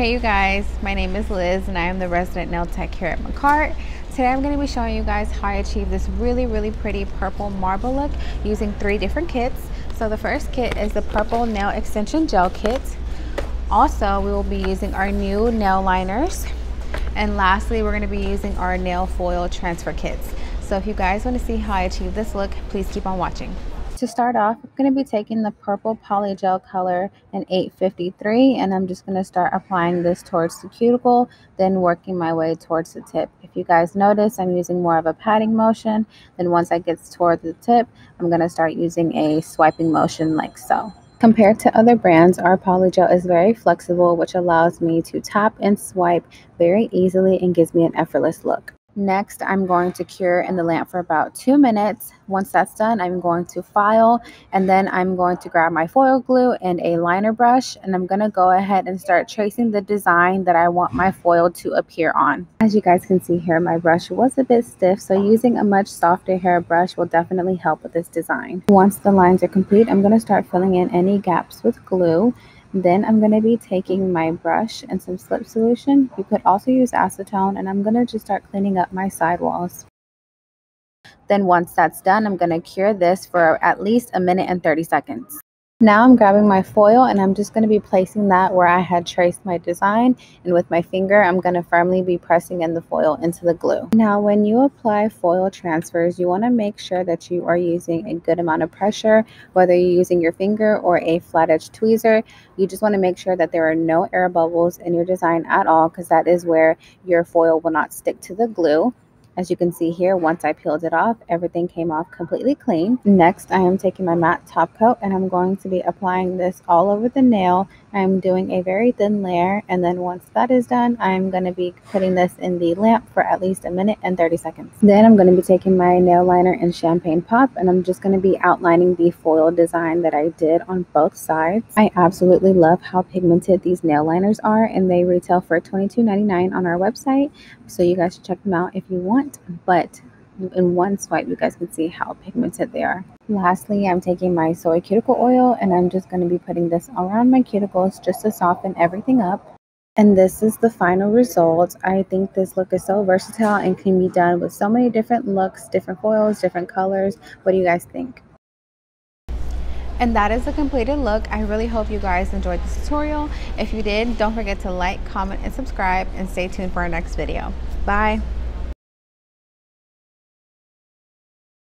Hey you guys, my name is Liz and I am the resident nail tech here at Makartt. Today I'm going to be showing you guys how I achieve this really pretty purple marble look using 3 different kits. So the first kit is the purple nail extension gel kit. Also, we will be using our new nail liners. And lastly, we're going to be using our nail foil transfer kits. So if you guys want to see how I achieve this look, please keep on watching. To start off, I'm going to be taking the purple polygel color in 853 and I'm just going to start applying this towards the cuticle, then working my way towards the tip. If you guys notice, I'm using more of a patting motion. Then once I get towards the tip, I'm going to start using a swiping motion like so. Compared to other brands, our polygel is very flexible, which allows me to tap and swipe very easily and gives me an effortless look. Next, I'm going to cure in the lamp for about 2 minutes. Once that's done, I'm going to file and then I'm going to grab my foil glue and a liner brush and I'm going to go ahead and start tracing the design that I want my foil to appear on. As you guys can see here, my brush was a bit stiff, so using a much softer hair brush will definitely help with this design. Once the lines are complete, I'm going to start filling in any gaps with glue. Then I'm going to be taking my brush and some slip solution. You could also use acetone, and I'm going to just start cleaning up my sidewalls. Then once that's done, I'm going to cure this for at least 1 minute and 30 seconds. Now I'm grabbing my foil and I'm just going to be placing that where I had traced my design, and with my finger I'm going to firmly be pressing in the foil into the glue. Now when you apply foil transfers, you want to make sure that you are using a good amount of pressure, whether you're using your finger or a flat edge tweezer. You just want to make sure that there are no air bubbles in your design at all, because that is where your foil will not stick to the glue. As you can see here, once I peeled it off, everything came off completely clean. Next, I am taking my matte top coat and I'm going to be applying this all over the nail. I'm doing a very thin layer, and then once that is done, I'm going to be putting this in the lamp for at least 1 minute and 30 seconds. Then I'm going to be taking my nail liner in Champagne Pop and I'm just going to be outlining the foil design that I did on both sides. I absolutely love how pigmented these nail liners are, and they retail for $22.99 on our website, so you guys should check them out if you want. But in one swipe, you guys can see how pigmented they are. Lastly, I'm taking my soy cuticle oil and I'm just going to be putting this around my cuticles just to soften everything up. And this is the final result. I think this look is so versatile and can be done with so many different looks, different foils, different colors. What do you guys think? And that is the completed look. I really hope you guys enjoyed this tutorial. If you did, don't forget to like, comment, and subscribe, and stay tuned for our next video. Bye.